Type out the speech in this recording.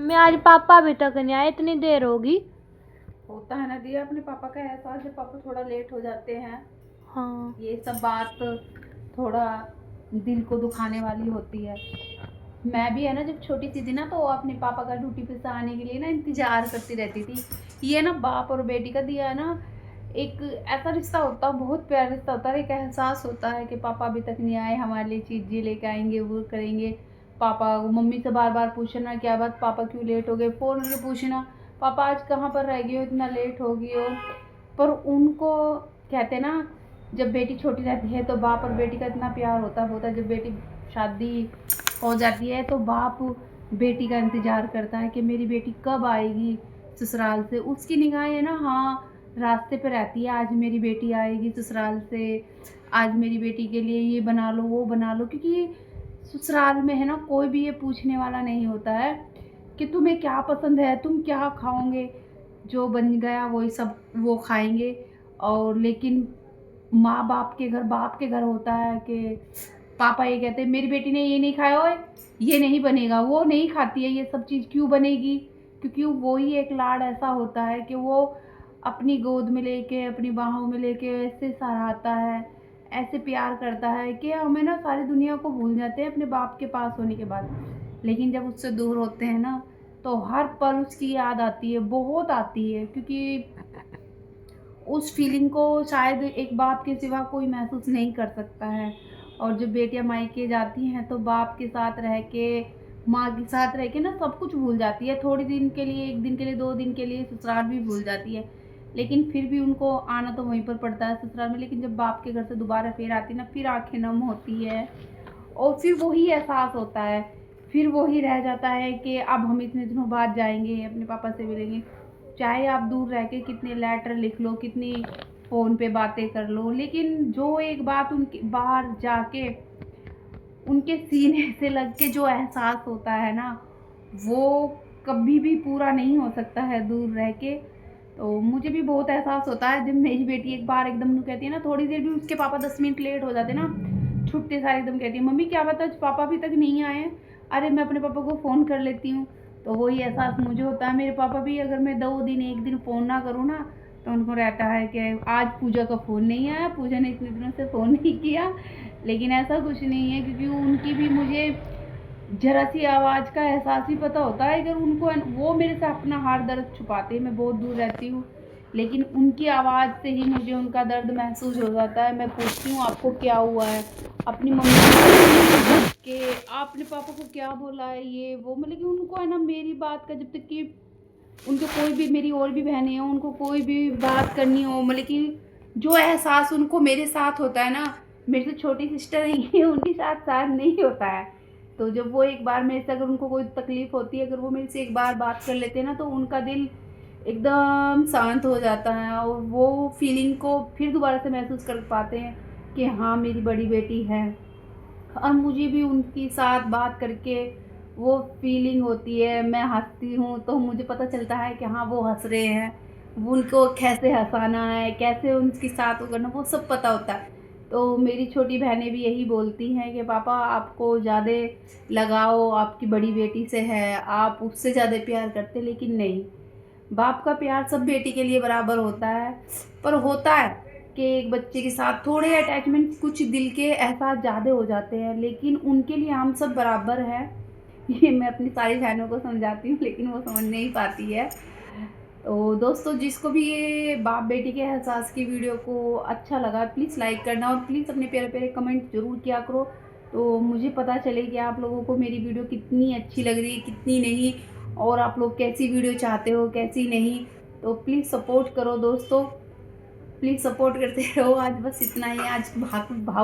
Mummy आज पापा अभी तक नहीं आए, इतनी देर होगी। होता है ना दिया, अपने पापा का एहसास जब पापा थोड़ा लेट हो जाते हैं। हाँ ये सब बात थोड़ा दिल को दुखाने वाली होती है। मैं भी है ना, जब छोटी सी थी ना, तो अपने पापा का ड्यूटी पे से आने के लिए ना इंतजार करती रहती थी। ये ना बाप और बेटी का दिया है ना, एक ऐसा रिश्ता होता है, बहुत प्यारा रिश्ता होता है। एक एहसास होता है कि पापा अभी तक नहीं आए, हमारे लिए चीज़ ये लेके आएंगे, वो करेंगे। पापा मम्मी से बार बार पूछना क्या बात, पापा क्यों लेट हो गए, फ़ोन करके पूछना पापा आज कहाँ पर रह गए हो, इतना लेट हो गई हो। पर उनको कहते हैं ना, जब बेटी छोटी रहती है तो बाप और बेटी का इतना प्यार होता है। जब बेटी शादी हो जाती है तो बाप बेटी का इंतज़ार करता है कि मेरी बेटी कब आएगी ससुराल से। उसकी निगाहें है ना, हाँ, रास्ते पे रहती है, आज मेरी बेटी आएगी ससुराल से, आज मेरी बेटी के लिए ये बना लो वो बना लो। क्योंकि ससुराल में है ना, कोई भी ये पूछने वाला नहीं होता है कि तुम्हें क्या पसंद है, तुम क्या खाओगे, जो बन गया वही सब वो खाएंगे। और लेकिन माँ बाप के घर, बाप के घर होता है कि पापा ये कहते हैं मेरी बेटी ने ये नहीं खाया, ओए ये नहीं बनेगा, वो नहीं खाती है, ये सब चीज़ क्यों बनेगी। क्योंकि वो ही एक लाड ऐसा होता है कि वो अपनी गोद में लेके, अपनी बाहों में लेके ऐसे सराहता है, ऐसे प्यार करता है कि हमें ना सारी दुनिया को भूल जाते हैं अपने बाप के पास होने के बाद। लेकिन जब उससे दूर होते हैं ना, तो हर पल उसकी याद आती है, बहुत आती है। क्योंकि उस फीलिंग को शायद एक बाप के सिवा कोई महसूस नहीं कर सकता है। और जब बेटियां मायके जाती हैं तो बाप के साथ रह के, माँ के साथ रह के ना सब कुछ भूल जाती है। थोड़ी दिन के लिए, एक दिन के लिए, 2 दिन के लिए ससुराल भी भूल जाती है। लेकिन फिर भी उनको आना तो वहीं पर पड़ता है ससुराल में। लेकिन जब बाप के घर से दोबारा फिर आती है ना, फिर आंखें नम होती है और फिर वही एहसास होता है, फिर वही रह जाता है कि अब हम इतने दिनों बाद जाएंगे, अपने पापा से मिलेंगे। चाहे आप दूर रह के कितने लेटर लिख लो, कितनी फ़ोन पे बातें कर लो, लेकिन जो एक बात उनके बाहर जाके उनके सीने से लग के जो एहसास होता है ना, वो कभी भी पूरा नहीं हो सकता है दूर रह के। तो मुझे भी बहुत एहसास होता है जब मेरी बेटी एक बार एकदम नु कहती है ना, थोड़ी देर भी उसके पापा 10 मिनट लेट हो जाते ना, छुट्टे सारे एकदम कहती है मम्मी क्या बात है, आज पापा अभी तक नहीं आए हैं। अरे मैं अपने पापा को फ़ोन कर लेती हूँ। तो वही एहसास मुझे होता है। मेरे पापा भी, अगर मैं 2 दिन 1 दिन फ़ोन ना करूँ ना, तो उनको रहता है कि आज पूजा का फ़ोन नहीं आया, पूजा ने इतने दिनों से फ़ोन नहीं किया। लेकिन ऐसा कुछ नहीं है, क्योंकि उनकी भी मुझे ज़रा सी आवाज़ का एहसास ही पता होता है। अगर उनको, वो मेरे से अपना हार्ट दर्द छुपाते हैं, मैं बहुत दूर रहती हूँ, लेकिन उनकी आवाज़ से ही मुझे उनका दर्द महसूस हो जाता है। मैं पूछती हूँ आपको क्या हुआ है, अपनी मम्मी के आपने पापा को क्या बोला है, ये वो, मतलब कि उनको है ना मेरी बात का, जब तक कि उनको कोई भी, मेरी और भी बहनें हैं, उनको कोई भी बात करनी हो, मतलब कि जो एहसास उनको मेरे साथ होता है ना, मेरे से छोटी सिस्टर है उनके साथ शायद नहीं होता है। तो जब वो एक बार मेरे से, अगर उनको कोई तकलीफ़ होती है, अगर वो मेरे से एक बार बात कर लेते हैं ना, तो उनका दिल एकदम शांत हो जाता है और वो फीलिंग को फिर दोबारा से महसूस कर पाते हैं कि हाँ मेरी बड़ी बेटी है। और मुझे भी उनके साथ बात करके वो फीलिंग होती है, मैं हँसती हूँ तो मुझे पता चलता है कि हाँ वो हँस रहे हैं, वो उनको कैसे हँसाना है, कैसे उनके साथ वो करना, वो सब पता होता है। तो मेरी छोटी बहनें भी यही बोलती हैं कि पापा आपको ज़्यादा लगाव आपकी बड़ी बेटी से है, आप उससे ज़्यादा प्यार करते। लेकिन नहीं, बाप का प्यार सब बेटी के लिए बराबर होता है। पर होता है कि एक बच्चे के साथ थोड़े अटैचमेंट, कुछ दिल के एहसास ज़्यादा हो जाते हैं, लेकिन उनके लिए हम सब बराबर हैं। ये मैं अपनी सारी बहनों को समझाती हूँ, लेकिन वो समझ नहीं पाती है। तो दोस्तों, जिसको भी ये बाप बेटी के एहसास की वीडियो को अच्छा लगा, प्लीज़ लाइक करना और प्लीज़ अपने प्यारे प्यारे कमेंट ज़रूर किया करो, तो मुझे पता चले कि आप लोगों को मेरी वीडियो कितनी अच्छी लग रही है, कितनी नहीं, और आप लोग कैसी वीडियो चाहते हो, कैसी नहीं। तो प्लीज़ सपोर्ट करो दोस्तों, प्लीज़ सपोर्ट करते रहो। आज बस इतना ही, आज भाग भाव